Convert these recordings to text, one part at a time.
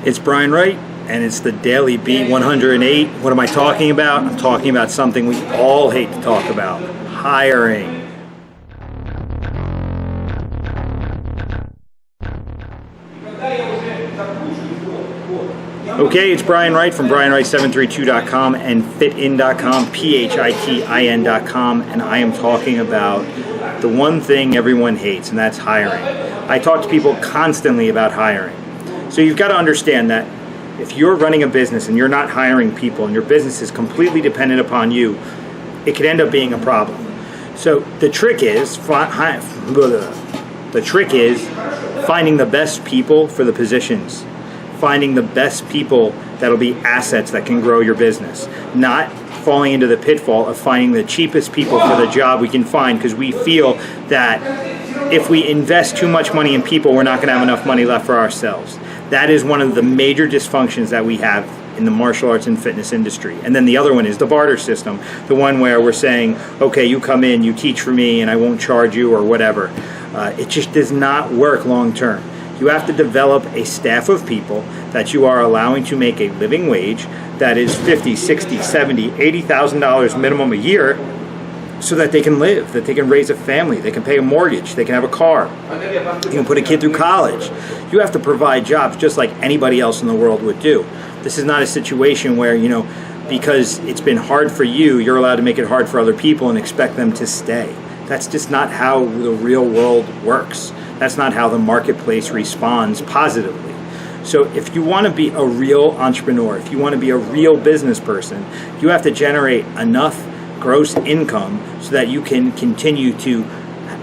It's Brian Wright, and it's the Daily Beat 108. What am I talking about? I'm talking about something we all hate to talk about: hiring. Okay, it's Brian Wright from BrianWright732.com and fitin.com, PHITIN.com, and I am talking about the one thing everyone hates, and that's hiring. I talk to people constantly about hiring. So you've got to understand that if you're running a business and you're not hiring people and your business is completely dependent upon you, it could end up being a problem. So the trick is finding the best people for the positions. Finding the best people that'll be assets that can grow your business. Not falling into the pitfall of finding the cheapest people for the job we can find, because we feel that if we invest too much money in people, we're not going to have enough money left for ourselves. That is one of the major dysfunctions that we have in the martial arts and fitness industry. And then the other one is the barter system, the one where we're saying, okay, you come in, you teach for me, and I won't charge you or whatever. It just does not work long term. You have to develop a staff of people that you are allowing to make a living wage that is $50,000, $60,000, $70,000, $80,000 minimum a year, so that they can live, that they can raise a family, they can pay a mortgage, they can have a car, you can put a kid through college. You have to provide jobs just like anybody else in the world would do. This is not a situation where, because it's been hard for you, you're allowed to make it hard for other people and expect them to stay. That's just not how the real world works. That's not how the marketplace responds positively. So if you want to be a real entrepreneur, if you want to be a real business person, you have to generate enough gross income so that you can continue to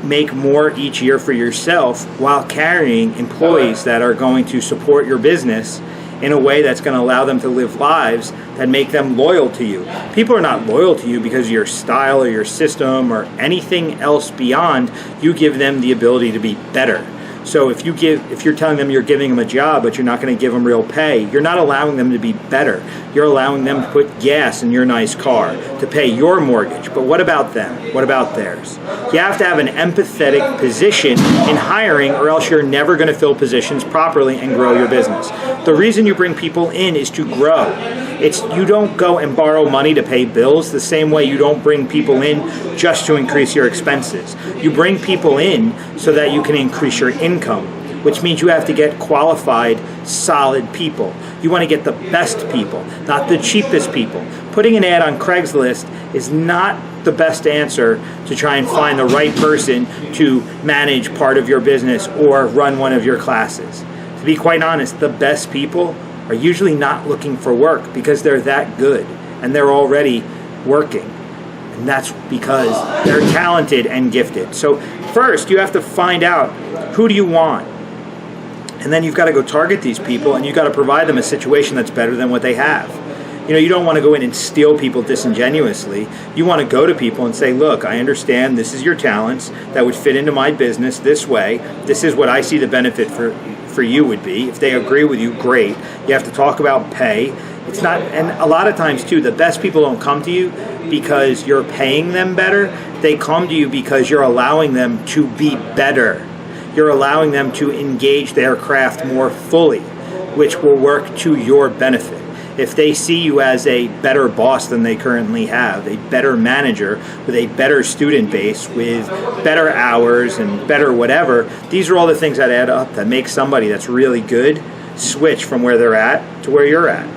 make more each year for yourself while carrying employees that are going to support your business in a way that's going to allow them to live lives that make them loyal to you. People are not loyal to you because of your style or your system or anything else beyond. You give them the ability to be better. So if you're telling them you're giving them a job, but you're not going to give them real pay, you're not allowing them to be better. You're allowing them to put gas in your nice car, to pay your mortgage. But what about them? What about theirs? You have to have an empathetic position in hiring, or else you're never going to fill positions properly and grow your business. The reason you bring people in is to grow. You don't go and borrow money to pay bills the same way you don't bring people in just to increase your expenses. You bring people in so that you can increase your income, which means you have to get qualified, solid people. You want to get the best people, not the cheapest people. Putting an ad on Craigslist is not the best answer to try and find the right person to manage part of your business or run one of your classes. To be quite honest, the best people are usually not looking for work because they're that good and they're already working. And that's because they're talented and gifted. So first, you have to find out, who do you want? And then you've got to go target these people, and you've got to provide them a situation that's better than what they have. You don't want to go in and steal people disingenuously. You want to go to people and say, look, I understand this is your talents that would fit into my business this way. This is what I see the benefit for you would be. If they agree with you, great. You have to talk about pay. It's not, and a lot of times too, the best people don't come to you because you're paying them better. They come to you because you're allowing them to be better. You're allowing them to engage their craft more fully, which will work to your benefit. If they see you as a better boss than they currently have, a better manager with a better student base, with better hours and better whatever, these are all the things that add up that make somebody that's really good switch from where they're at to where you're at.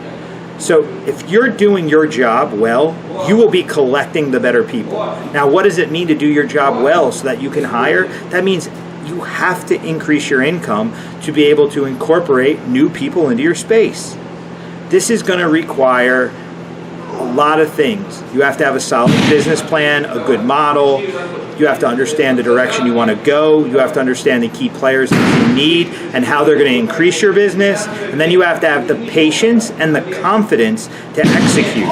So if you're doing your job well, you will be collecting the better people. Now, what does it mean to do your job well so that you can hire? That means you have to increase your income to be able to incorporate new people into your space. This is going to require a lot of things. You have to have a solid business plan, a good model. You have to understand the direction you want to go. You have to understand the key players that you need and how they're going to increase your business. And then you have to have the patience and the confidence to execute.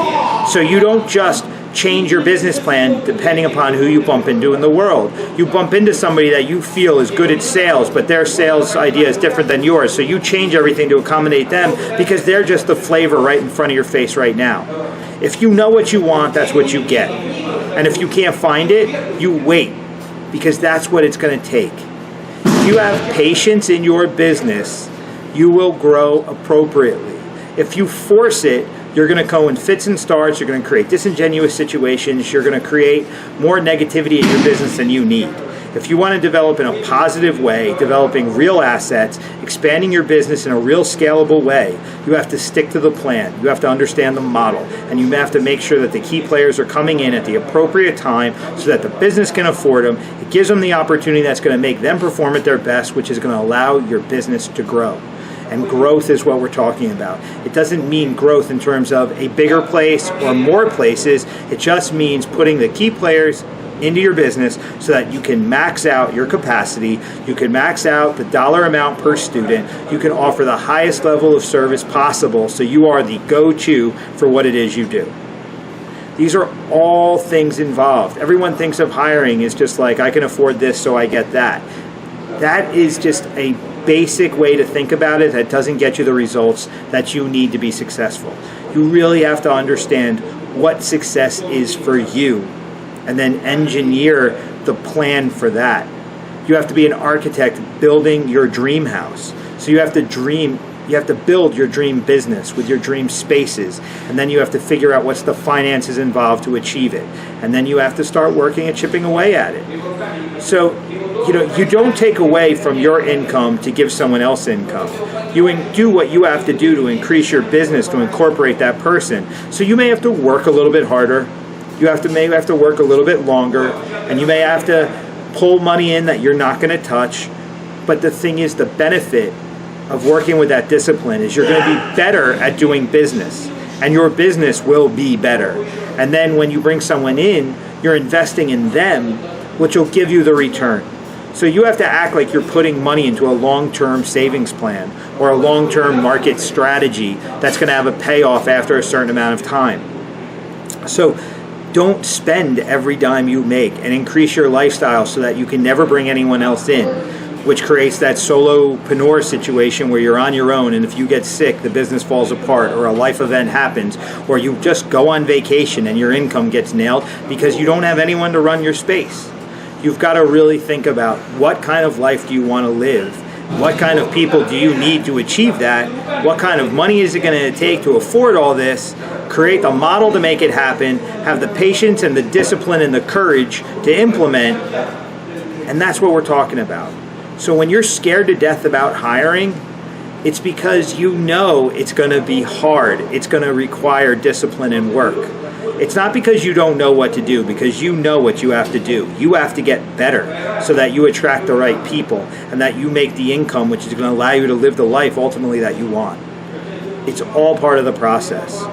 So you don't just change your business plan depending upon who you bump into in the world. You bump into somebody that you feel is good at sales, but their sales idea is different than yours. So you change everything to accommodate them because they're just the flavor right in front of your face right now. If you know what you want, that's what you get. And if you can't find it, you wait, because that's what it's going to take. If you have patience in your business, you will grow appropriately. If you force it, you're going to go in fits and starts, you're going to create disingenuous situations, you're going to create more negativity in your business than you need. If you want to develop in a positive way, developing real assets, expanding your business in a real scalable way, you have to stick to the plan. You have to understand the model. And you have to make sure that the key players are coming in at the appropriate time so that the business can afford them. It gives them the opportunity that's going to make them perform at their best, which is going to allow your business to grow. And growth is what we're talking about. It doesn't mean growth in terms of a bigger place or more places. It just means putting the key players into your business so that you can max out your capacity, you can max out the dollar amount per student, you can offer the highest level of service possible so you are the go-to for what it is you do. These are all things involved. Everyone thinks of hiring as just like, I can afford this so I get that. That is just a basic way to think about it that doesn't get you the results that you need to be successful. You really have to understand what success is for you and then engineer the plan for that. You have to be an architect building your dream house. So you have to build your dream business with your dream spaces, and then you have to figure out what's the finances involved to achieve it. And then you have to start working at chipping away at it. So, you don't take away from your income to give someone else income. You do what you have to do to increase your business to incorporate that person. So you may have to work a little bit harder. You may have to work a little bit longer, and you may have to pull money in that you're not going to touch. But the thing is, the benefit of working with that discipline is you're going to be better at doing business, and your business will be better. And then when you bring someone in, you're investing in them, which will give you the return. So you have to act like you're putting money into a long-term savings plan or a long-term market strategy that's going to have a payoff after a certain amount of time. So don't spend every dime you make, and increase your lifestyle so that you can never bring anyone else in, which creates that solopreneur situation where you're on your own, and if you get sick, the business falls apart, or a life event happens, or you just go on vacation and your income gets nailed because you don't have anyone to run your space. You've got to really think about what kind of life do you want to live? What kind of people do you need to achieve that? What kind of money is it going to take to afford all this? Create the model to make it happen, have the patience and the discipline and the courage to implement, and that's what we're talking about. So when you're scared to death about hiring, it's because you know it's going to be hard. It's going to require discipline and work. It's not because you don't know what to do, because you know what you have to do. You have to get better so that you attract the right people and that you make the income which is going to allow you to live the life ultimately that you want. It's all part of the process.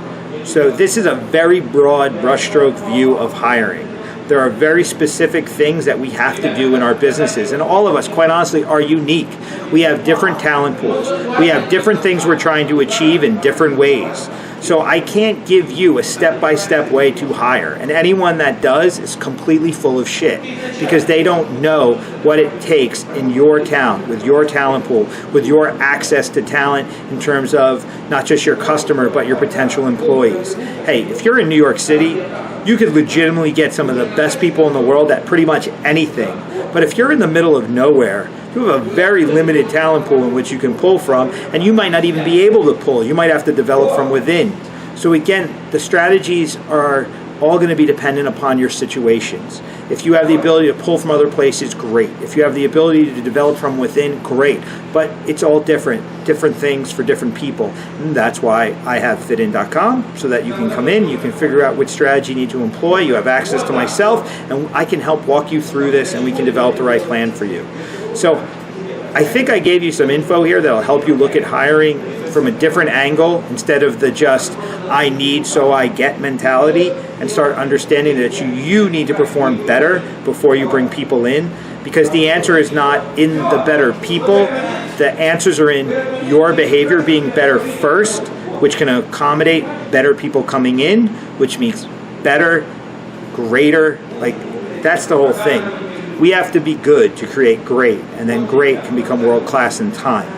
So this is a very broad brushstroke view of hiring. There are very specific things that we have to do in our businesses, and all of us, quite honestly, are unique. We have different talent pools. We have different things we're trying to achieve in different ways. So I can't give you a step-by-step way to hire, and anyone that does is completely full of shit because they don't know what it takes in your town, with your talent pool, with your access to talent in terms of not just your customer, but your potential employees. Hey, if you're in New York City, you could legitimately get some of the best people in the world at pretty much anything. But if you're in the middle of nowhere, you have a very limited talent pool in which you can pull from, and you might not even be able to pull. You might have to develop from within. So again, the strategies are all going to be dependent upon your situations. If you have the ability to pull from other places, great. If you have the ability to develop from within, great. But it's all different things for different people. And that's why I have fitin.com, so that you can come in, you can figure out which strategy you need to employ, you have access to myself, and I can help walk you through this, and we can develop the right plan for you. So I think I gave you some info here that'll help you look at hiring from a different angle instead of the just I need so I get mentality, and start understanding that you need to perform better before you bring people in, because the answer is not in the better people. The answers are in your behavior being better first, which can accommodate better people coming in, which means better, greater, like that's the whole thing. We have to be good to create great, and then great can become world-class in time.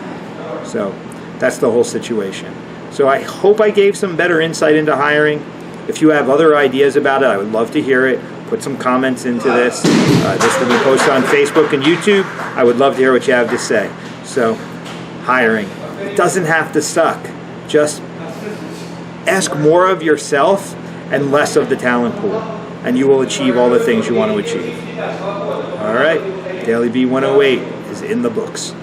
So that's the whole situation. So I hope I gave some better insight into hiring. If you have other ideas about it, I would love to hear it. Put some comments into this. This will be posted on Facebook and YouTube. I would love to hear what you have to say. So, hiring. It doesn't have to suck. Just ask more of yourself and less of the talent pool, and you will achieve all the things you want to achieve. All right, Daily B 108 is in the books.